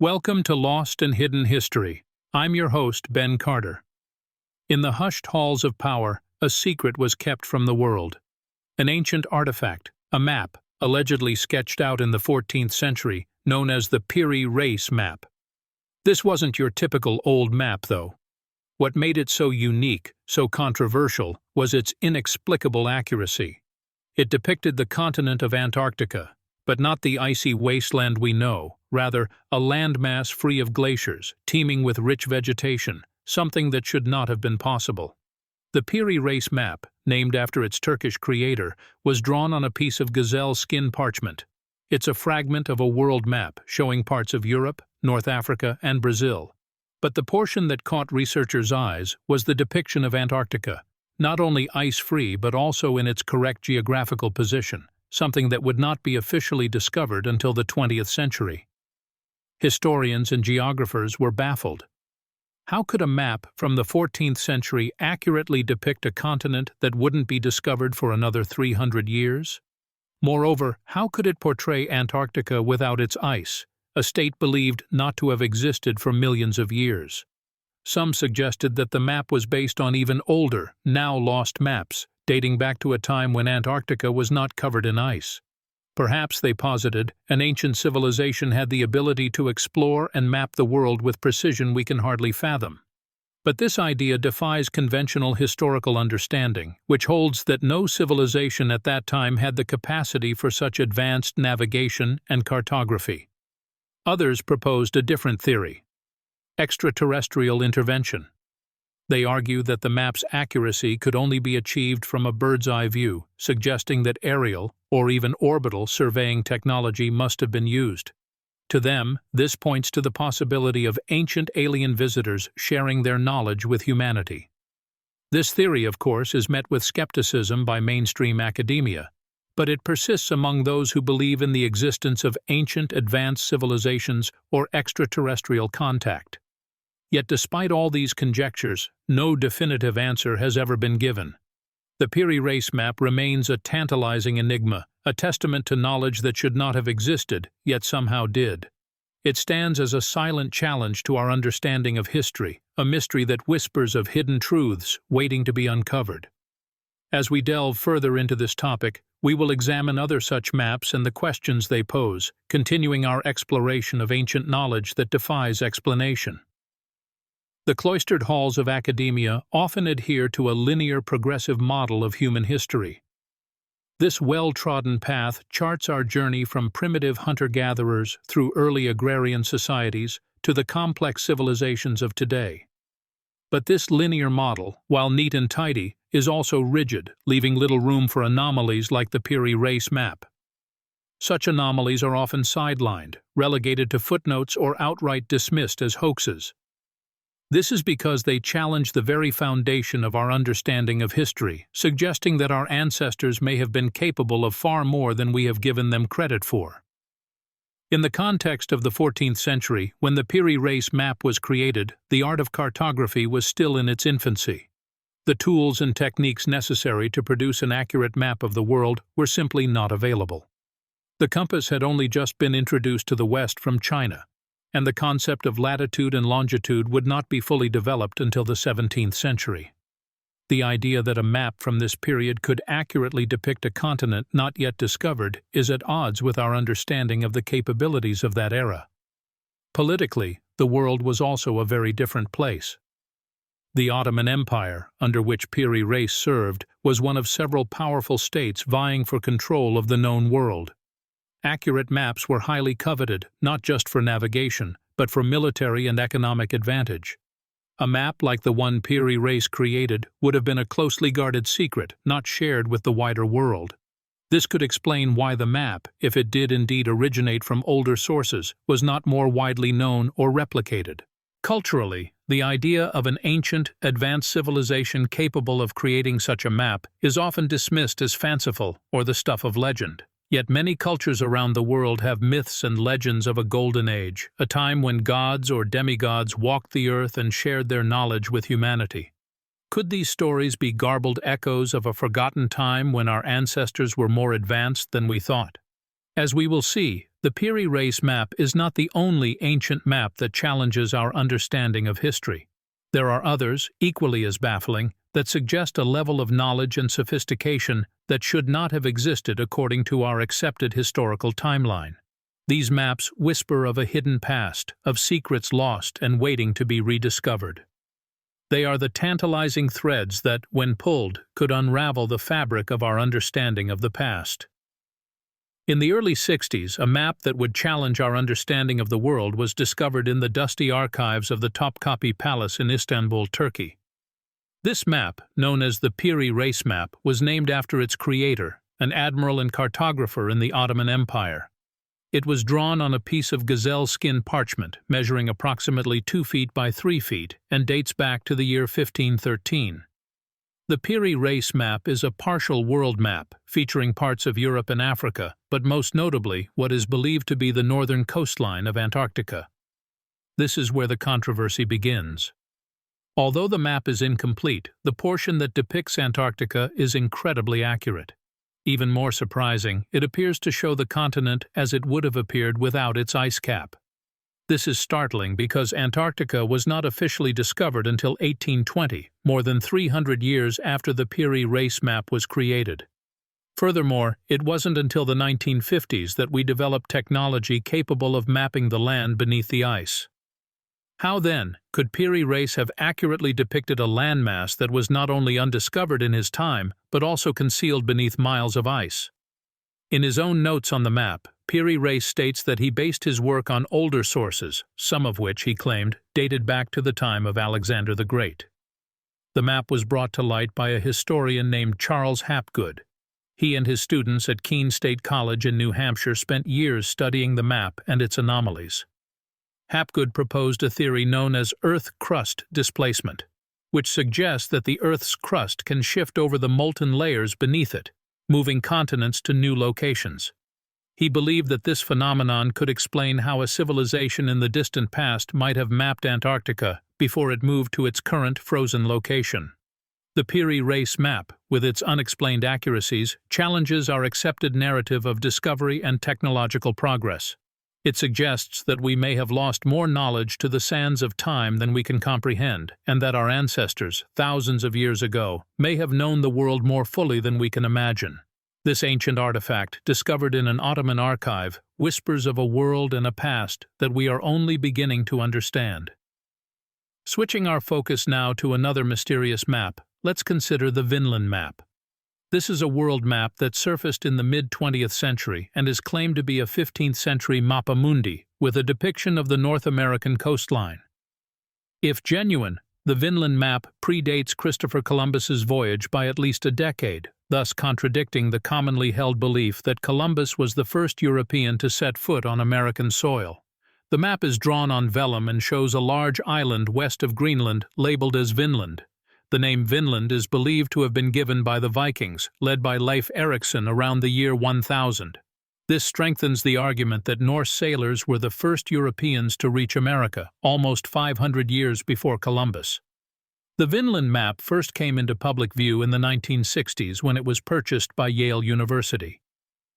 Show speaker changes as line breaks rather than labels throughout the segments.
Welcome to Lost and Hidden History. I'm your host, Ben Carter. In the hushed halls of power, a secret was kept from the world. An ancient artifact, a map, allegedly sketched out in the 14th century, known as the Piri Reis map. This wasn't your typical old map, though. What made it so unique, so controversial, was its inexplicable accuracy. It depicted the continent of Antarctica, but not the icy wasteland we know, rather a landmass free of glaciers, teeming with rich vegetation, something that should not have been possible. The Piri Reis map, named after its Turkish creator, was drawn on a piece of gazelle skin parchment. It's a fragment of a world map showing parts of Europe, North Africa, and Brazil. But the portion that caught researchers' eyes was the depiction of Antarctica, not only ice-free but also in its correct geographical position, something that would not be officially discovered until the 20th century. Historians and geographers were baffled. How could a map from the 14th century accurately depict a continent that wouldn't be discovered for another 300 years? Moreover, how could it portray Antarctica without its ice, a state believed not to have existed for millions of years? Some suggested that the map was based on even older, now lost maps, dating back to a time when Antarctica was not covered in ice. Perhaps, they posited, an ancient civilization had the ability to explore and map the world with precision we can hardly fathom. But this idea defies conventional historical understanding, which holds that no civilization at that time had the capacity for such advanced navigation and cartography. Others proposed a different theory: extraterrestrial intervention. They argue that the map's accuracy could only be achieved from a bird's-eye view, suggesting that aerial, or even orbital, surveying technology must have been used. To them, this points to the possibility of ancient alien visitors sharing their knowledge with humanity. This theory, of course, is met with skepticism by mainstream academia, but it persists among those who believe in the existence of ancient advanced civilizations or extraterrestrial contact. Yet despite all these conjectures, no definitive answer has ever been given. The Piri Reis map remains a tantalizing enigma, a testament to knowledge that should not have existed, yet somehow did. It stands as a silent challenge to our understanding of history, a mystery that whispers of hidden truths waiting to be uncovered. As we delve further into this topic, we will examine other such maps and the questions they pose, continuing our exploration of ancient knowledge that defies explanation. The cloistered halls of academia often adhere to a linear progressive model of human history. This well-trodden path charts our journey from primitive hunter-gatherers through early agrarian societies to the complex civilizations of today. But this linear model, while neat and tidy, is also rigid, leaving little room for anomalies like the Piri Reis map. Such anomalies are often sidelined, relegated to footnotes, or outright dismissed as hoaxes. This is because they challenge the very foundation of our understanding of history, suggesting that our ancestors may have been capable of far more than we have given them credit for. In the context of the 14th century, when the Piri Reis map was created, the art of cartography was still in its infancy. The tools and techniques necessary to produce an accurate map of the world were simply not available. The compass had only just been introduced to the West from China, and the concept of latitude and longitude would not be fully developed until the 17th century. The idea that a map from this period could accurately depict a continent not yet discovered is at odds with our understanding of the capabilities of that era. Politically, the world was also a very different place. The Ottoman Empire, under which Piri Reis served, was one of several powerful states vying for control of the known world. Accurate maps were highly coveted, not just for navigation, but for military and economic advantage. A map like the one Piri Reis created would have been a closely guarded secret, not shared with the wider world. This could explain why the map, if it did indeed originate from older sources, was not more widely known or replicated. Culturally, the idea of an ancient, advanced civilization capable of creating such a map is often dismissed as fanciful or the stuff of legend. Yet many cultures around the world have myths and legends of a golden age, a time when gods or demigods walked the earth and shared their knowledge with humanity. Could these stories be garbled echoes of a forgotten time when our ancestors were more advanced than we thought? As we will see, The Piri Reis map is not the only ancient map that challenges our understanding of history. There are others, equally as baffling, that suggest a level of knowledge and sophistication that should not have existed according to our accepted historical timeline. These maps whisper of a hidden past, of secrets lost and waiting to be rediscovered. They are the tantalizing threads that, when pulled, could unravel the fabric of our understanding of the past. In the early 60s, a map that would challenge our understanding of the world was discovered in the dusty archives of the Topkapi Palace in Istanbul, Turkey. This map, known as the Piri Reis map, was named after its creator, an admiral and cartographer in the Ottoman Empire. It was drawn on a piece of gazelle skin parchment, measuring approximately 2 feet by 3 feet, and dates back to the year 1513. The Piri Reis map is a partial world map, featuring parts of Europe and Africa, but most notably what is believed to be the northern coastline of Antarctica. This is where the controversy begins. Although the map is incomplete, the portion that depicts Antarctica is incredibly accurate. Even more surprising, it appears to show the continent as it would have appeared without its ice cap. This is startling because Antarctica was not officially discovered until 1820, more than 300 years after the Piri Reis map was created. Furthermore, it wasn't until the 1950s that we developed technology capable of mapping the land beneath the ice. How then could Piri Reis have accurately depicted a landmass that was not only undiscovered in his time, but also concealed beneath miles of ice? In his own notes on the map, Piri Reis states that he based his work on older sources, some of which, he claimed, dated back to the time of Alexander the Great. The map was brought to light by a historian named Charles Hapgood. He and his students at Keene State College in New Hampshire spent years studying the map and its anomalies. Hapgood proposed a theory known as Earth crust displacement, which suggests that the Earth's crust can shift over the molten layers beneath it, moving continents to new locations. He believed that this phenomenon could explain how a civilization in the distant past might have mapped Antarctica before it moved to its current frozen location. The Piri Reis map, with its unexplained accuracies, challenges our accepted narrative of discovery and technological progress. It suggests that we may have lost more knowledge to the sands of time than we can comprehend, and that our ancestors, thousands of years ago, may have known the world more fully than we can imagine. This ancient artifact, discovered in an Ottoman archive, whispers of a world and a past that we are only beginning to understand. Switching our focus now to another mysterious map, let's consider the Vinland map. This is a world map that surfaced in the mid-20th century and is claimed to be a 15th century mappa mundi with a depiction of the North American coastline. If genuine, the Vinland map predates Christopher Columbus's voyage by at least a decade, thus contradicting the commonly held belief that Columbus was the first European to set foot on American soil. The map is drawn on vellum and shows a large island west of Greenland labeled as Vinland. The name Vinland is believed to have been given by the Vikings, led by Leif Erikson around the year 1000. This strengthens the argument that Norse sailors were the first Europeans to reach America, almost 500 years before Columbus. The Vinland map first came into public view in the 1960s when it was purchased by Yale University.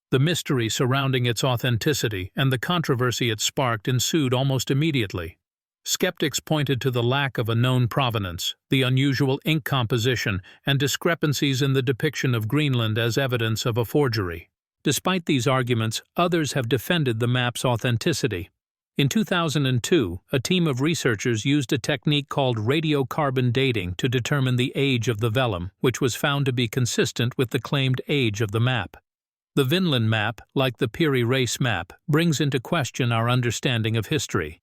The mystery surrounding its authenticity and the controversy it sparked ensued almost immediately. Skeptics pointed to the lack of a known provenance, the unusual ink composition, and discrepancies in the depiction of Greenland as evidence of a forgery. Despite these arguments, others have defended the map's authenticity. In 2002, a team of researchers used a technique called radiocarbon dating to determine the age of the vellum, which was found to be consistent with the claimed age of the map. The Vinland map, like the Piri Reis map, brings into question our understanding of history.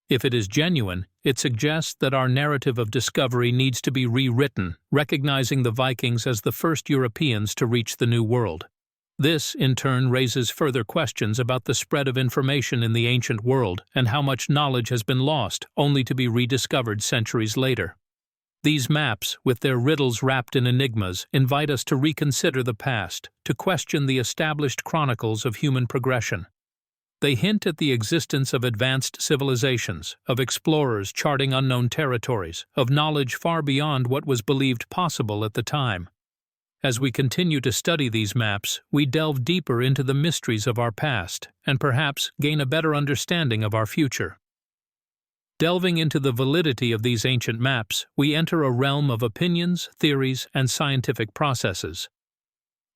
If it is genuine, it suggests that our narrative of discovery needs to be rewritten, recognizing the Vikings as the first Europeans to reach the New World. This, in turn, raises further questions about the spread of information in the ancient world and how much knowledge has been lost, only to be rediscovered centuries later. These maps, with their riddles wrapped in enigmas, invite us to reconsider the past, to question the established chronicles of human progression. They hint at the existence of advanced civilizations, of explorers charting unknown territories, of knowledge far beyond what was believed possible at the time. As we continue to study these maps, we delve deeper into the mysteries of our past and perhaps gain a better understanding of our future. Delving into the validity of these ancient maps, we enter a realm of opinions, theories, and scientific processes.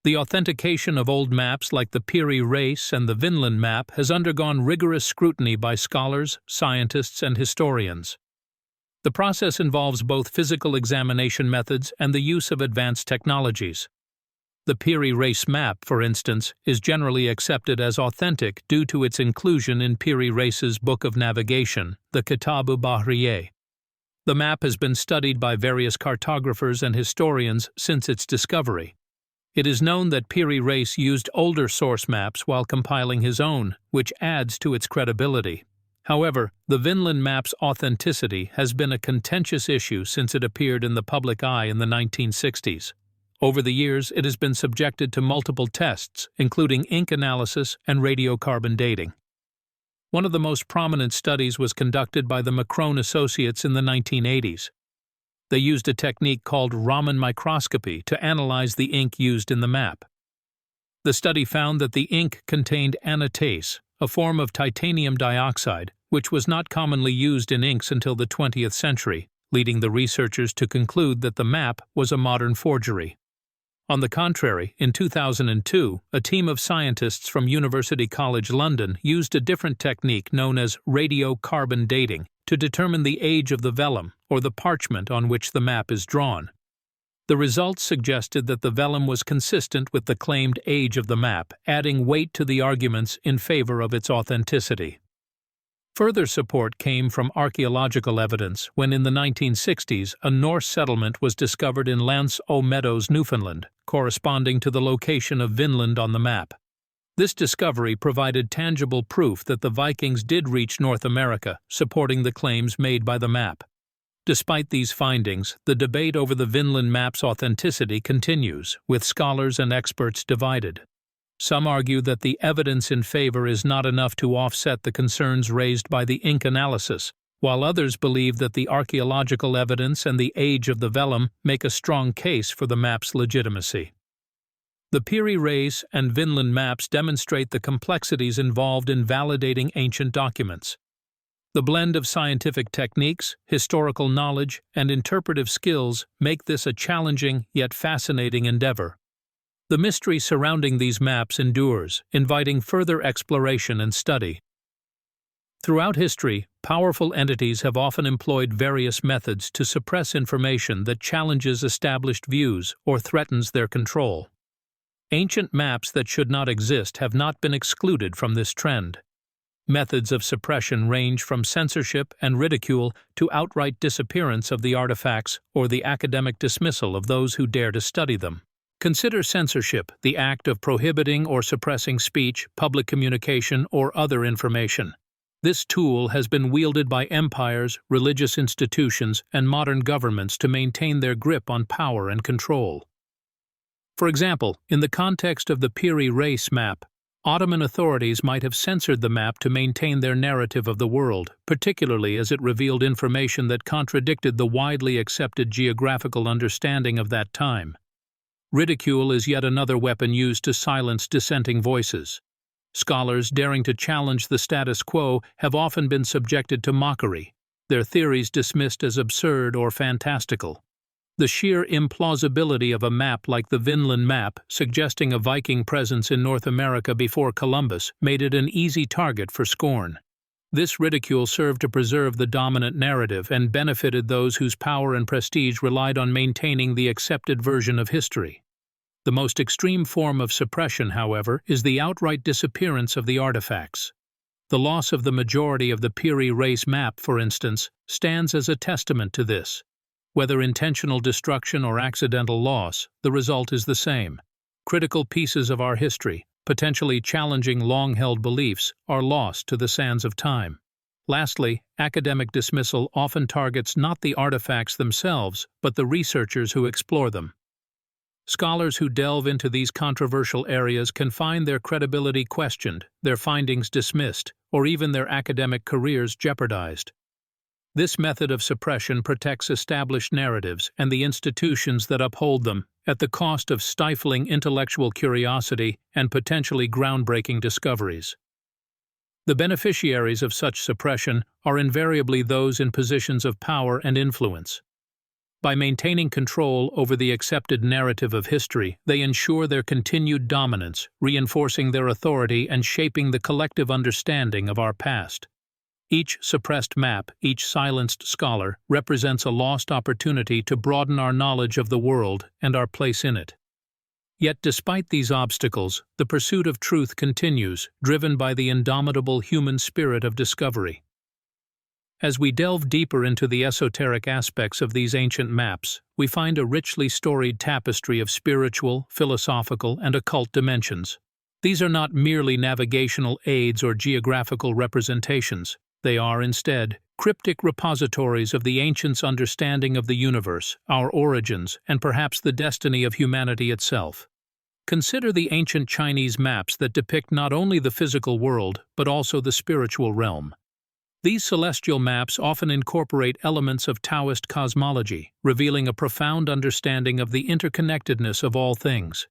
The authentication of old maps like the Piri Reis and the Vinland map has undergone rigorous scrutiny by scholars, scientists, and historians. The process involves both physical examination methods and the use of advanced technologies. The Piri Reis map, for instance, is generally accepted as authentic due to its inclusion in Piri Reis's Book of Navigation, the Kitabu Bahriyeh. The map has been studied by various cartographers and historians since its discovery. It is known that Piri Reis used older source maps while compiling his own, which adds to its credibility. However, the Vinland map's authenticity has been a contentious issue since it appeared in the public eye in the 1960s. Over the years, it has been subjected to multiple tests, including ink analysis and radiocarbon dating. One of the most prominent studies was conducted by the Macron Associates in the 1980s. They used a technique called Raman microscopy to analyze the ink used in the map. The study found that the ink contained anatase, a form of titanium dioxide, which was not commonly used in inks until the 20th century, leading the researchers to conclude that the map was a modern forgery. On the contrary, in 2002, a team of scientists from University College London used a different technique known as radiocarbon dating to determine the age of the vellum, or the parchment on which the map is drawn. The results suggested that the vellum was consistent with the claimed age of the map, adding weight to the arguments in favor of its authenticity. Further support came from archaeological evidence when in the 1960s a Norse settlement was discovered in Lance o' Meadows, Newfoundland, corresponding to the location of Vinland on the map. This discovery provided tangible proof that the Vikings did reach North America, supporting the claims made by the map. Despite these findings, the debate over the Vinland map's authenticity continues, with scholars and experts divided. Some argue that the evidence in favor is not enough to offset the concerns raised by the ink analysis, while others believe that the archaeological evidence and the age of the vellum make a strong case for the map's legitimacy. The Piri Reis and Vinland maps demonstrate the complexities involved in validating ancient documents. The blend of scientific techniques, historical knowledge, and interpretive skills make this a challenging yet fascinating endeavor. The mystery surrounding these maps endures, inviting further exploration and study. Throughout history, powerful entities have often employed various methods to suppress information that challenges established views or threatens their control. Ancient maps that should not exist have not been excluded from this trend. Methods of suppression range from censorship and ridicule to outright disappearance of the artifacts or the academic dismissal of those who dare to study them. Consider censorship, the act of prohibiting or suppressing speech, public communication, or other information. This tool has been wielded by empires, religious institutions, and modern governments to maintain their grip on power and control. For example, in the context of the Piri Reis map, Ottoman authorities might have censored the map to maintain their narrative of the world, particularly as it revealed information that contradicted the widely accepted geographical understanding of that time. Ridicule is yet another weapon used to silence dissenting voices. Scholars daring to challenge the status quo have often been subjected to mockery, their theories dismissed as absurd or fantastical. The sheer implausibility of a map like the Vinland map, suggesting a Viking presence in North America before Columbus, made it an easy target for scorn. This ridicule served to preserve the dominant narrative and benefited those whose power and prestige relied on maintaining the accepted version of history. The most extreme form of suppression, however, is the outright disappearance of the artifacts. The loss of the majority of the Piri Reis map, for instance, stands as a testament to this. Whether intentional destruction or accidental loss, the result is the same. Critical pieces of our history, potentially challenging long-held beliefs, are lost to the sands of time. Lastly, academic dismissal often targets not the artifacts themselves, but the researchers who explore them. Scholars who delve into these controversial areas can find their credibility questioned, their findings dismissed, or even their academic careers jeopardized. This method of suppression protects established narratives and the institutions that uphold them, at the cost of stifling intellectual curiosity and potentially groundbreaking discoveries. The beneficiaries of such suppression are invariably those in positions of power and influence. By maintaining control over the accepted narrative of history, they ensure their continued dominance, reinforcing their authority and shaping the collective understanding of our past. Each suppressed map, each silenced scholar, represents a lost opportunity to broaden our knowledge of the world and our place in it. Yet despite these obstacles, the pursuit of truth continues, driven by the indomitable human spirit of discovery. As we delve deeper into the esoteric aspects of these ancient maps, we find a richly storied tapestry of spiritual, philosophical, and occult dimensions. These are not merely navigational aids or geographical representations. They are, instead, cryptic repositories of the ancients' understanding of the universe, our origins, and perhaps the destiny of humanity itself. Consider the ancient Chinese maps that depict not only the physical world, but also the spiritual realm. These celestial maps often incorporate elements of Taoist cosmology, revealing a profound understanding of the interconnectedness of all things.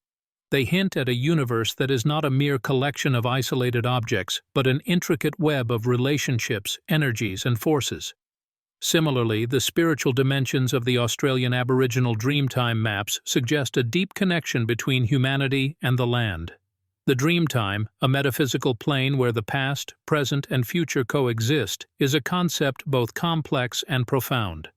They hint at a universe that is not a mere collection of isolated objects, but an intricate web of relationships, energies, and forces. Similarly, the spiritual dimensions of the Australian Aboriginal Dreamtime maps suggest a deep connection between humanity and the land. The Dreamtime, a metaphysical plane where the past, present, and future coexist, is a concept both complex and profound.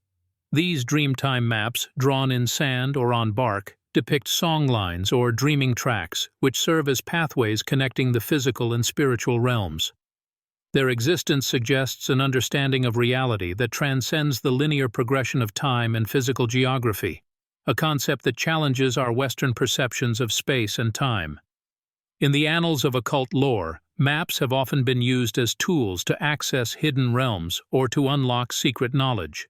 These Dreamtime maps, drawn in sand or on bark, depict songlines or dreaming tracks, which serve as pathways connecting the physical and spiritual realms. Their existence suggests an understanding of reality that transcends the linear progression of time and physical geography, a concept that challenges our Western perceptions of space and time. In the annals of occult lore, maps have often been used as tools to access hidden realms or to unlock secret knowledge.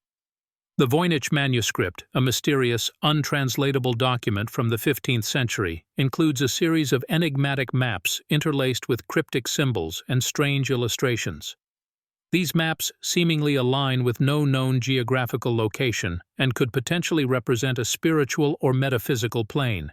The Voynich manuscript, a mysterious, untranslatable document from the 15th century, includes a series of enigmatic maps interlaced with cryptic symbols and strange illustrations. These maps seemingly align with no known geographical location and could potentially represent a spiritual or metaphysical plane.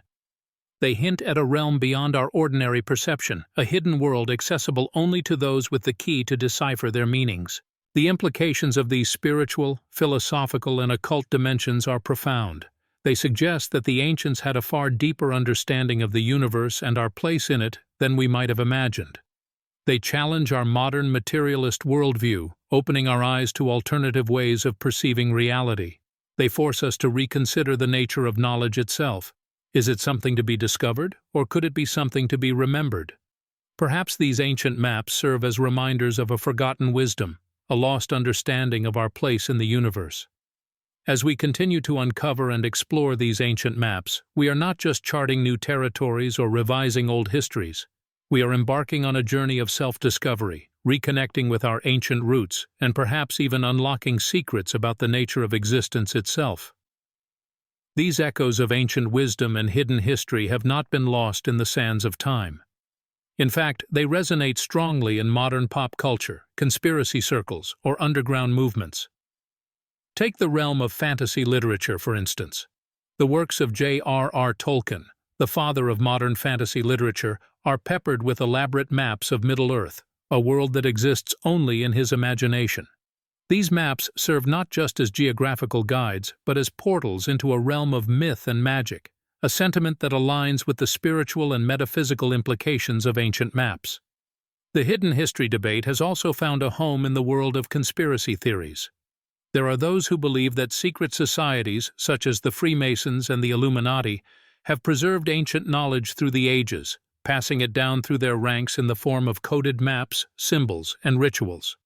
They hint at a realm beyond our ordinary perception, a hidden world accessible only to those with the key to decipher their meanings. The implications of these spiritual, philosophical, and occult dimensions are profound. They suggest that the ancients had a far deeper understanding of the universe and our place in it than we might have imagined. They challenge our modern materialist worldview, opening our eyes to alternative ways of perceiving reality. They force us to reconsider the nature of knowledge itself. Is it something to be discovered, or could it be something to be remembered? Perhaps these ancient maps serve as reminders of a forgotten wisdom, a lost understanding of our place in the universe. As we continue to uncover and explore these ancient maps, we are not just charting new territories or revising old histories. We are embarking on a journey of self-discovery, reconnecting with our ancient roots, and perhaps even unlocking secrets about the nature of existence itself. These echoes of ancient wisdom and hidden history have not been lost in the sands of time. In fact, they resonate strongly in modern pop culture, conspiracy circles, or underground movements. Take the realm of fantasy literature, for instance. The works of J.R.R. Tolkien, the father of modern fantasy literature, are peppered with elaborate maps of Middle-earth, a world that exists only in his imagination. These maps serve not just as geographical guides, but as portals into a realm of myth and magic, a sentiment that aligns with the spiritual and metaphysical implications of ancient maps. The hidden history debate has also found a home in the world of conspiracy theories. There are those who believe that secret societies, such as the Freemasons and the Illuminati, have preserved ancient knowledge through the ages, passing it down through their ranks in the form of coded maps, symbols, and rituals.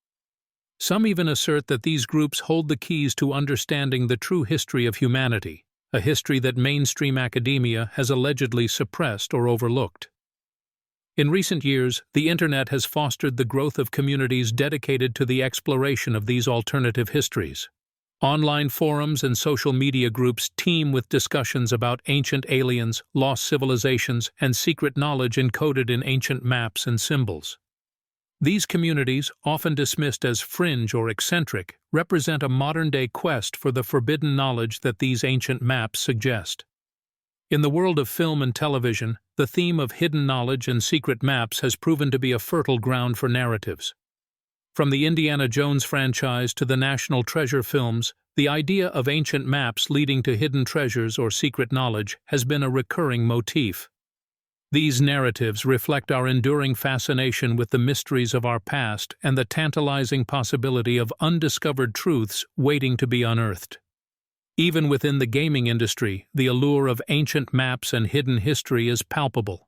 Some even assert that these groups hold the keys to understanding the true history of humanity, a history that mainstream academia has allegedly suppressed or overlooked. In recent years, the Internet has fostered the growth of communities dedicated to the exploration of these alternative histories. Online forums and social media groups teem with discussions about ancient aliens, lost civilizations, and secret knowledge encoded in ancient maps and symbols. These communities, often dismissed as fringe or eccentric, represent a modern-day quest for the forbidden knowledge that these ancient maps suggest. In the world of film and television, the theme of hidden knowledge and secret maps has proven to be a fertile ground for narratives. From the Indiana Jones franchise to the National Treasure films, the idea of ancient maps leading to hidden treasures or secret knowledge has been a recurring motif. These narratives reflect our enduring fascination with the mysteries of our past and the tantalizing possibility of undiscovered truths waiting to be unearthed. Even within the gaming industry, the allure of ancient maps and hidden history is palpable.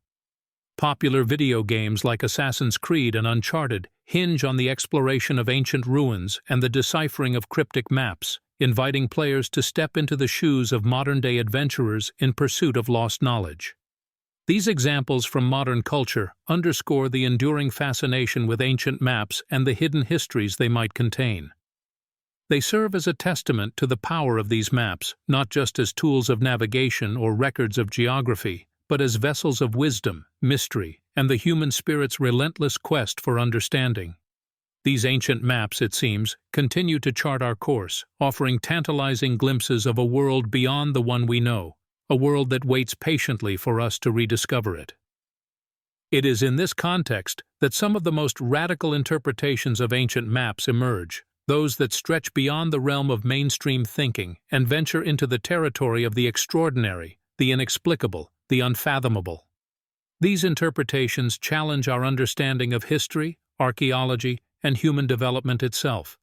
Popular video games like Assassin's Creed and Uncharted hinge on the exploration of ancient ruins and the deciphering of cryptic maps, inviting players to step into the shoes of modern-day adventurers in pursuit of lost knowledge. These examples from modern culture underscore the enduring fascination with ancient maps and the hidden histories they might contain. They serve as a testament to the power of these maps, not just as tools of navigation or records of geography, but as vessels of wisdom, mystery, and the human spirit's relentless quest for understanding. These ancient maps, it seems, continue to chart our course, offering tantalizing glimpses of a world beyond the one we know, a world that waits patiently for us to rediscover it. It is in this context that some of the most radical interpretations of ancient maps emerge, those that stretch beyond the realm of mainstream thinking and venture into the territory of the extraordinary, the inexplicable, the unfathomable. These interpretations challenge our understanding of history, archaeology, and human development itself.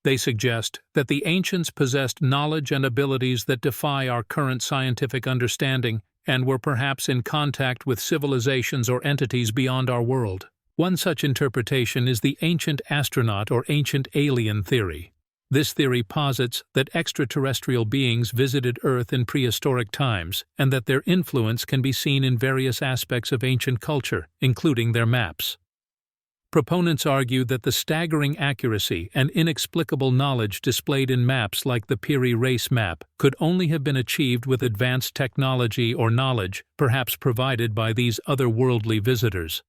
They suggest that the ancients possessed knowledge and abilities that defy our current scientific understanding and were perhaps in contact with civilizations or entities beyond our world. One such interpretation is the ancient astronaut or ancient alien theory. This theory posits that extraterrestrial beings visited Earth in prehistoric times and that their influence can be seen in various aspects of ancient culture, including their maps. Proponents argue that the staggering accuracy and inexplicable knowledge displayed in maps like the Piri Reis map could only have been achieved with advanced technology or knowledge, perhaps provided by these otherworldly visitors.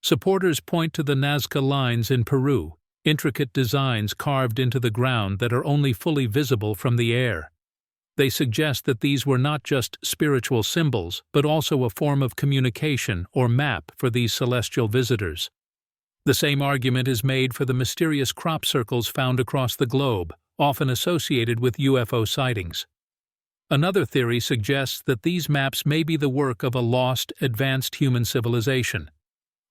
Supporters point to the Nazca lines in Peru, intricate designs carved into the ground that are only fully visible from the air. They suggest that these were not just spiritual symbols, but also a form of communication or map for these celestial visitors. The same argument is made for the mysterious crop circles found across the globe, often associated with UFO sightings. Another theory suggests that these maps may be the work of a lost, advanced human civilization.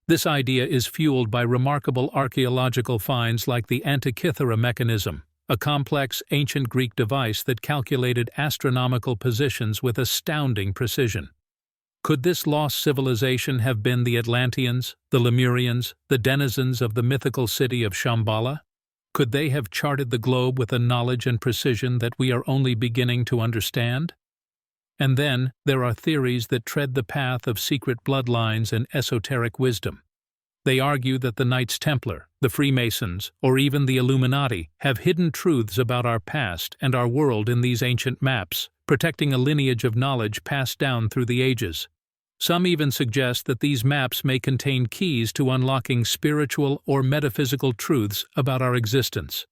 This idea is fueled by remarkable archaeological finds like the Antikythera mechanism, a complex ancient Greek device that calculated astronomical positions with astounding precision. Could this lost civilization have been the Atlanteans, the Lemurians, the denizens of the mythical city of Shambhala? Could they have charted the globe with a knowledge and precision that we are only beginning to understand? And then, there are theories that tread the path of secret bloodlines and esoteric wisdom. They argue that the Knights Templar, the Freemasons, or even the Illuminati have hidden truths about our past and our world in these ancient maps, protecting a lineage of knowledge passed down through the ages. Some even suggest that these maps may contain keys to unlocking spiritual or metaphysical truths about our existence.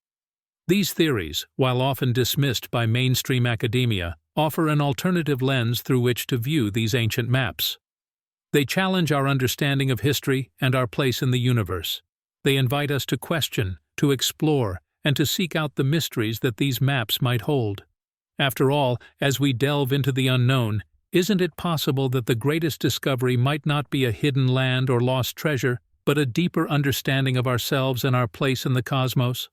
These theories, while often dismissed by mainstream academia, offer an alternative lens through which to view these ancient maps. They challenge our understanding of history and our place in the universe. They invite us to question, to explore, and to seek out the mysteries that these maps might hold. After all, as we delve into the unknown, isn't it possible that the greatest discovery might not be a hidden land or lost treasure, but a deeper understanding of ourselves and our place in the cosmos?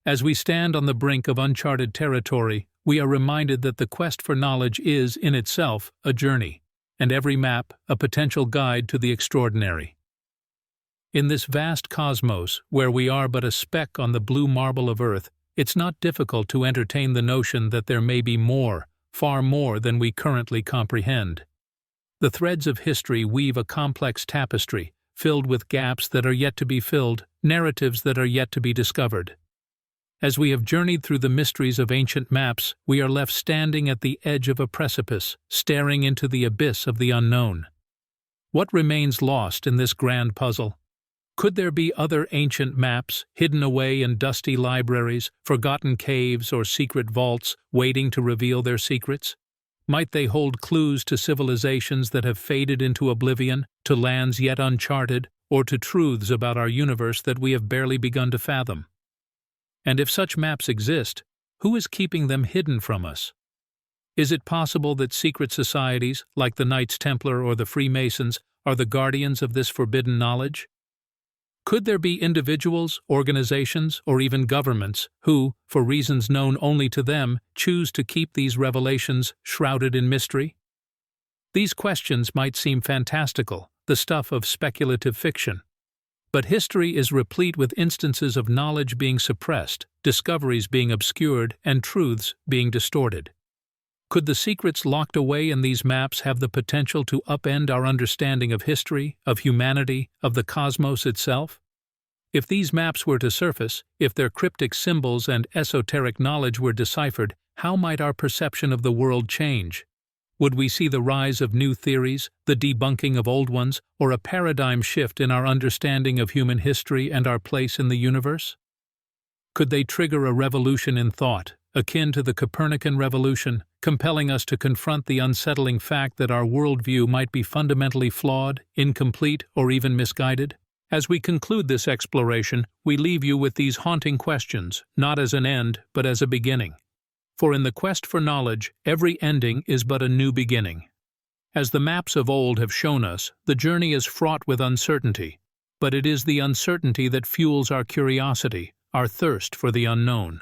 As we stand on the brink of uncharted territory, we are reminded that the quest for knowledge is, in itself, a journey, and every map a potential guide to the extraordinary. In this vast cosmos, where we are but a speck on the blue marble of Earth, it's not difficult to entertain the notion that there may be more, far more than we currently comprehend. The threads of history weave a complex tapestry, filled with gaps that are yet to be filled, narratives that are yet to be discovered. As we have journeyed through the mysteries of ancient maps, we are left standing at the edge of a precipice, staring into the abyss of the unknown. What remains lost in this grand puzzle? Could there be other ancient maps, hidden away in dusty libraries, forgotten caves, or secret vaults, waiting to reveal their secrets? Might they hold clues to civilizations that have faded into oblivion, to lands yet uncharted, or to truths about our universe that we have barely begun to fathom? And if such maps exist, who is keeping them hidden from us? Is it possible that secret societies, like the Knights Templar or the Freemasons, are the guardians of this forbidden knowledge? Could there be individuals, organizations, or even governments who, for reasons known only to them, choose to keep these revelations shrouded in mystery? These questions might seem fantastical, the stuff of speculative fiction. But history is replete with instances of knowledge being suppressed, discoveries being obscured, and truths being distorted. Could the secrets locked away in these maps have the potential to upend our understanding of history, of humanity, of the cosmos itself? If these maps were to surface, if their cryptic symbols and esoteric knowledge were deciphered, how might our perception of the world change? Would we see the rise of new theories, the debunking of old ones, or a paradigm shift in our understanding of human history and our place in the universe? Could they trigger a revolution in thought, akin to the Copernican revolution, compelling us to confront the unsettling fact that our worldview might be fundamentally flawed, incomplete, or even misguided? As we conclude this exploration, we leave you with these haunting questions, not as an end, but as a beginning. For in the quest for knowledge, every ending is but a new beginning. As the maps of old have shown us, the journey is fraught with uncertainty, but it is the uncertainty that fuels our curiosity, our thirst for the unknown.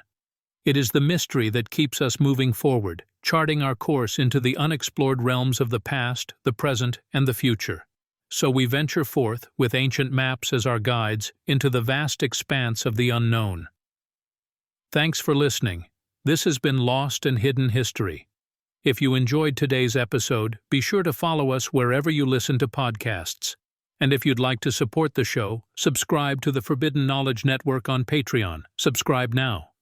It is the mystery that keeps us moving forward, charting our course into the unexplored realms of the past, the present, and the future. So we venture forth, with ancient maps as our guides, into the vast expanse of the unknown. Thanks for listening. This has been Lost and Hidden History. If you enjoyed today's episode, be sure to follow us wherever you listen to podcasts. And if you'd like to support the show, subscribe to the Forbidden Knowledge Network on Patreon. Subscribe now.